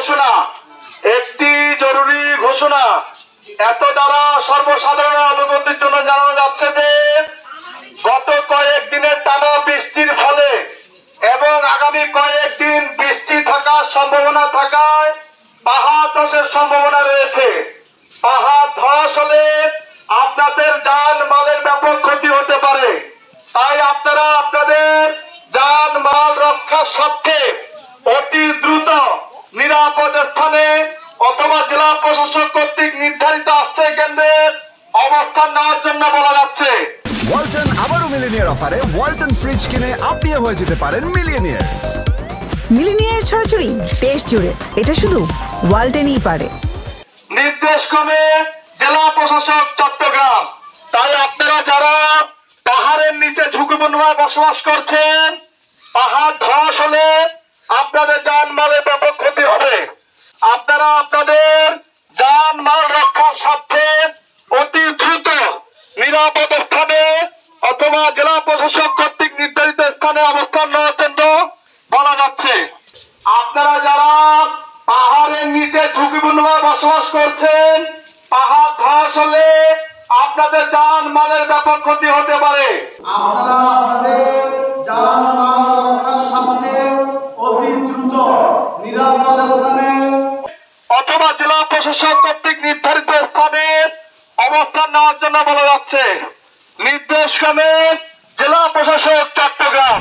ঘোষণা, একটি জরুরি ঘোষণা। এত দ্বারা সর্বসাধারণের অবগতির জন্য জানানো যাচ্ছে যে গত কয়েকদিনের টানা বৃষ্টির ফলে এবং আগামী কয়েকদিন বৃষ্টি থাকার সম্ভাবনা থাকায় পাহাড় ধসের সম্ভাবনা রয়েছে। পাহাড় ধস হলে আপনাদের যান মালের ব্যাপক ক্ষতি হতে পারে। তাই আপনারা আপনাদের যান মাল রক্ষার স্বার্থে অতি দ্রুত নিরাপদ স্থানে অথবা জেলা প্রশাসক কর্তৃক নির্ধারিত আশ্রয় কেন্দ্রে অবস্থান নেওয়ার জন্য বলা যাচ্ছে। ওয়ালটন আবারও মিলিনিয়ার অফারে ওয়ালটন ফ্রিজ কিনে আপনিও হয়ে যেতে পারেন মিলিয়নিয়ার। মিলিনিয়ার ছড়াছড়ি দেশ জুড়ে, এটা শুধু ওয়ালটনই পারে। নির্দেশক্রমে জেলা প্রশাসক চট্টগ্রাম। তাই আপনারা যারা পাহাড়ের নিচে ঝুঁকিপূর্ণভাবে বসবাস করছেন, পাহাড় ধস হলে আপনাদের জানমালের ব্যাপক ক্ষতি হবে। আপনারা আপনাদের জানমাল রক্ষার স্বার্থে অতি দ্রুত নিরাপদ স্থানে অথবা জেলা প্রশাসক কর্তৃক নির্ধারিত স্থানে অবস্থান নেওয়ার জন্য বলা যাচ্ছে। আপনারা যারা পাহাড়ের নিচে ঝুঁকিপূর্ণভাবে বসবাস করছেন, পাহাড় ধস হলে আপনাদের জানমালের ব্যাপক ক্ষতি হতে পারে। আপনারা আপনাদের জানমাল রক্ষার স্বার্থে অতি দ্রুত নিরাপদ স্থানে অথবা জেলা প্রশাসক কর্তৃক নির্ধারিত স্থানে অবস্থান নেওয়ার জন্য বলা যাচ্ছে। নির্দেশক্রমে জেলা প্রশাসক চট্টগ্রাম।